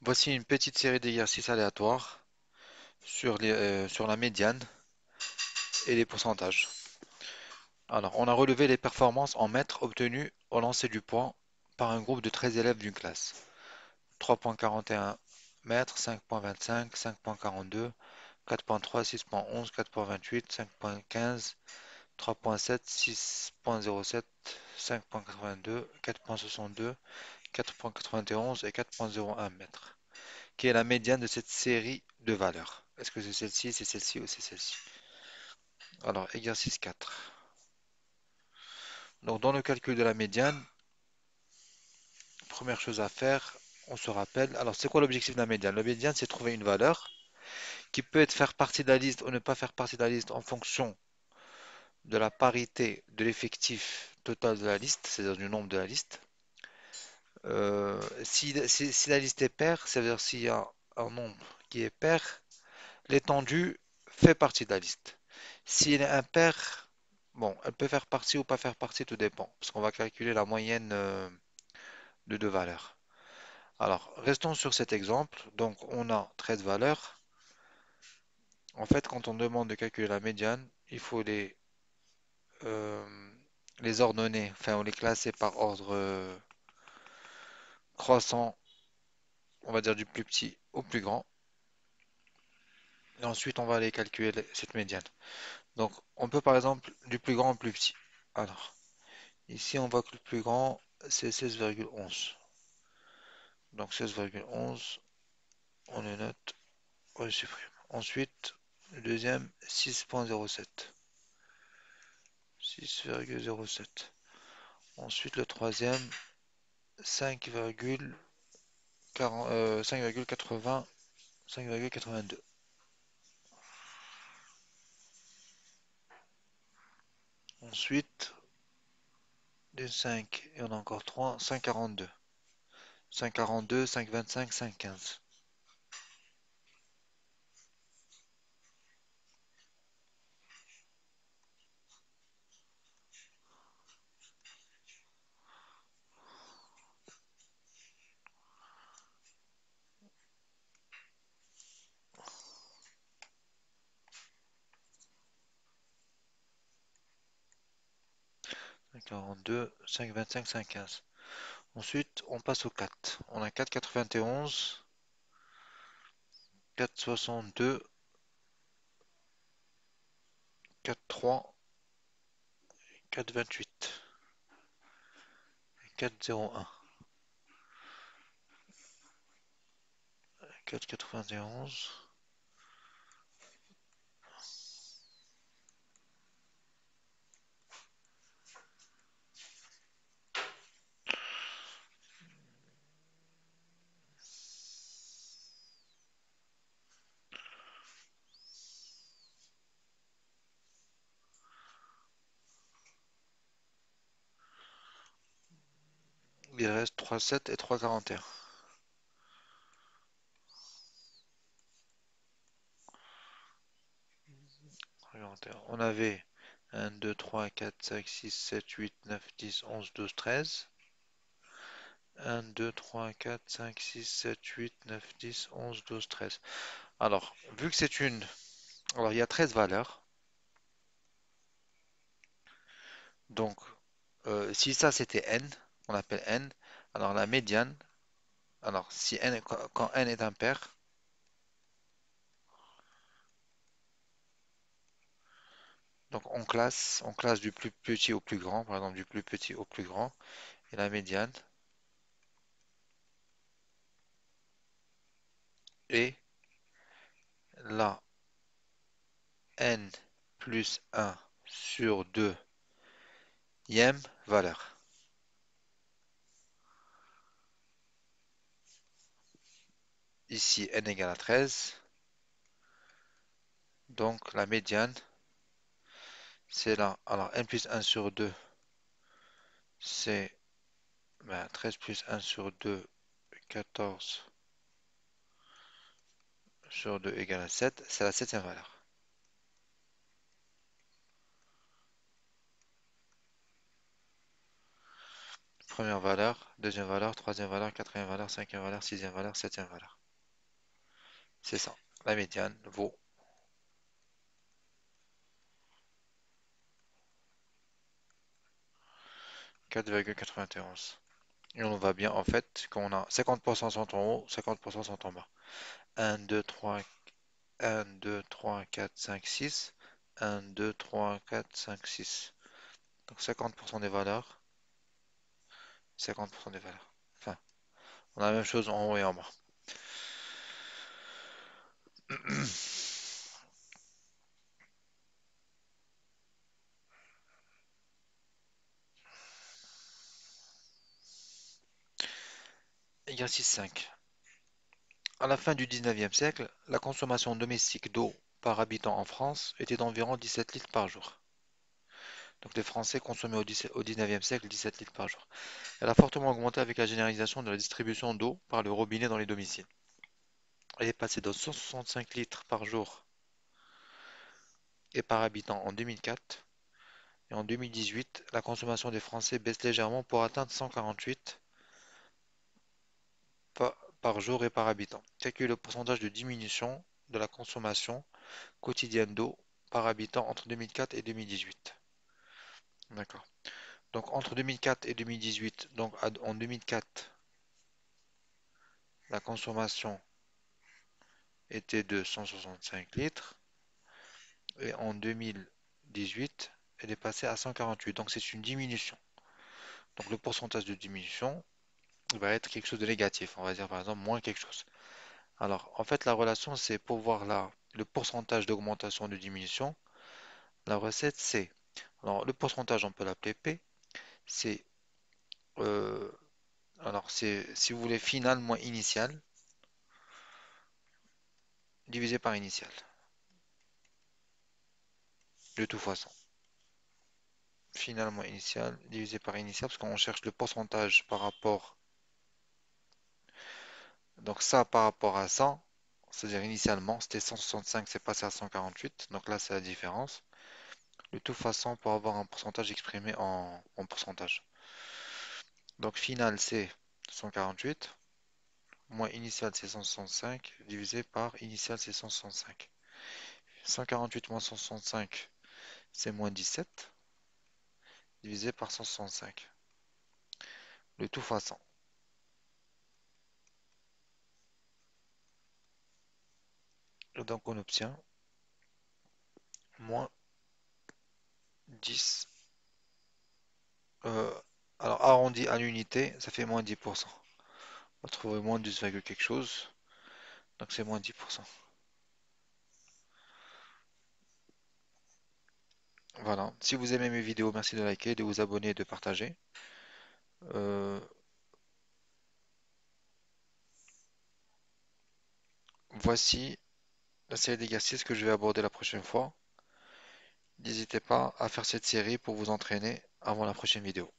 Voici une petite série d'exercices aléatoires sur la médiane et les pourcentages. Alors, on a relevé les performances en mètres obtenues au lancer du point par un groupe de 13 élèves d'une classe. 3,41 mètres, 5,25, 5,42, 4,3, 6,11, 4,28, 5,15, 3,7, 6,07, 5,82, 4,62, 4,91 et 4,01 mètres. Qui est la médiane de cette série de valeurs? Est-ce que c'est celle-ci ou c'est celle-ci? Alors, exercice 4. Donc, dans le calcul de la médiane, première chose à faire, on se rappelle. Alors, c'est quoi l'objectif de la médiane? La médiane, c'est trouver une valeur qui peut être faire partie de la liste ou ne pas faire partie de la liste en fonction de la parité de l'effectif total de la liste, c'est-à-dire du nombre de la liste. Si la liste est paire, c'est-à-dire s'il y a un nombre qui est pair, l'étendue fait partie de la liste. S'il est impair, bon, elle peut faire partie ou pas faire partie, tout dépend, parce qu'on va calculer la moyenne de deux valeurs. Alors, restons sur cet exemple. Donc, on a 13 valeurs. En fait, quand on demande de calculer la médiane, il faut euh, les ordonner, enfin, on les classer par ordre croissant, on va dire du plus petit au plus grand. Et ensuite, on va aller calculer cette médiane. Donc, on peut par exemple du plus grand au plus petit. Alors, ici, on voit que le plus grand, c'est 16,11. Donc, 16,11, on le note, on le supprime. Ensuite, le deuxième, 6,07. 6,07. Ensuite, le troisième, 5,80, 5,82. Ensuite, des 5, et on a encore 3, 5,42. 5,42, 5,25, 5,15. 5,42, 5,25, 5,15. Ensuite, on passe au 4. On a 4,91, 4,62, 4,3, 4,28, 4,01, 4,91. Il reste 3,7 et 3,41. 3,41. On avait 1, 2, 3, 4, 5, 6, 7, 8, 9, 10, 11, 12, 13. 1, 2, 3, 4, 5, 6, 7, 8, 9, 10, 11, 12, 13. Alors, vu que c'est une... Alors, il y a 13 valeurs. Donc, si ça c'était n, on appelle n. Alors, la médiane, alors si n, quand n est impair, donc on classe du plus petit au plus grand, par exemple du plus petit au plus grand, et la médiane est la n plus 1 sur 2 ième valeur. Ici, n égale à 13. Donc, la médiane, c'est là. Alors, n plus 1 sur 2, c'est 13 plus 1 sur 2, 14 sur 2 égale à 7. C'est la septième valeur. Première valeur, deuxième valeur, troisième valeur, quatrième valeur, cinquième valeur, sixième valeur, septième valeur. C'est ça. La médiane vaut 4,91. Et on voit bien en fait qu'on a 50% sont en haut, 50% sont en bas. 1, 2, 3, 1, 2, 3, 4, 5, 6. 1, 2, 3, 4, 5, 6. Donc 50% des valeurs, 50% des valeurs. Enfin, on a la même chose en haut et en bas. Exercice 5. À la fin du 19e siècle, la consommation domestique d'eau par habitant en France était d'environ 17 litres par jour. Donc les Français consommaient au 19e siècle 17 litres par jour. Elle a fortement augmenté avec la généralisation de la distribution d'eau par le robinet dans les domiciles. Elle est passée de 165 litres par jour et par habitant en 2004. Et en 2018, la consommation des Français baisse légèrement pour atteindre 148 par jour et par habitant. Calcule le pourcentage de diminution de la consommation quotidienne d'eau par habitant entre 2004 et 2018. D'accord. Donc entre 2004 et 2018, donc en 2004, la consommation était de 165 litres et en 2018, elle est passée à 148. Donc c'est une diminution. Donc le pourcentage de diminution va être quelque chose de négatif. On va dire par exemple moins quelque chose. Alors en fait la relation c'est pour voir là le pourcentage d'augmentation de diminution. La recette c'est, alors le pourcentage on peut l'appeler P, c'est euh, alors c'est si vous voulez final moins initial divisé par initial. De toute façon. Final moins initial divisé par initial parce qu'on cherche le pourcentage par rapport. Donc ça par rapport à 100, c'est-à-dire initialement c'était 165, c'est passé à 148. Donc là c'est la différence. De toute façon pour avoir un pourcentage exprimé en pourcentage. Donc final c'est 148, moins initial c'est 165, divisé par initial c'est 165. 148 moins 165 c'est moins 17, divisé par 165. De toute façon. Et donc on obtient moins 10. euh, alors arrondi à l'unité, ça fait moins 10%. On va trouver moins 10, quelque chose. Donc c'est moins 10%. Voilà. Si vous aimez mes vidéos, merci de liker, de vous abonner et de partager. Euh, Voici la série d'exercices que je vais aborder la prochaine fois. N'hésitez pas à faire cette série pour vous entraîner avant la prochaine vidéo.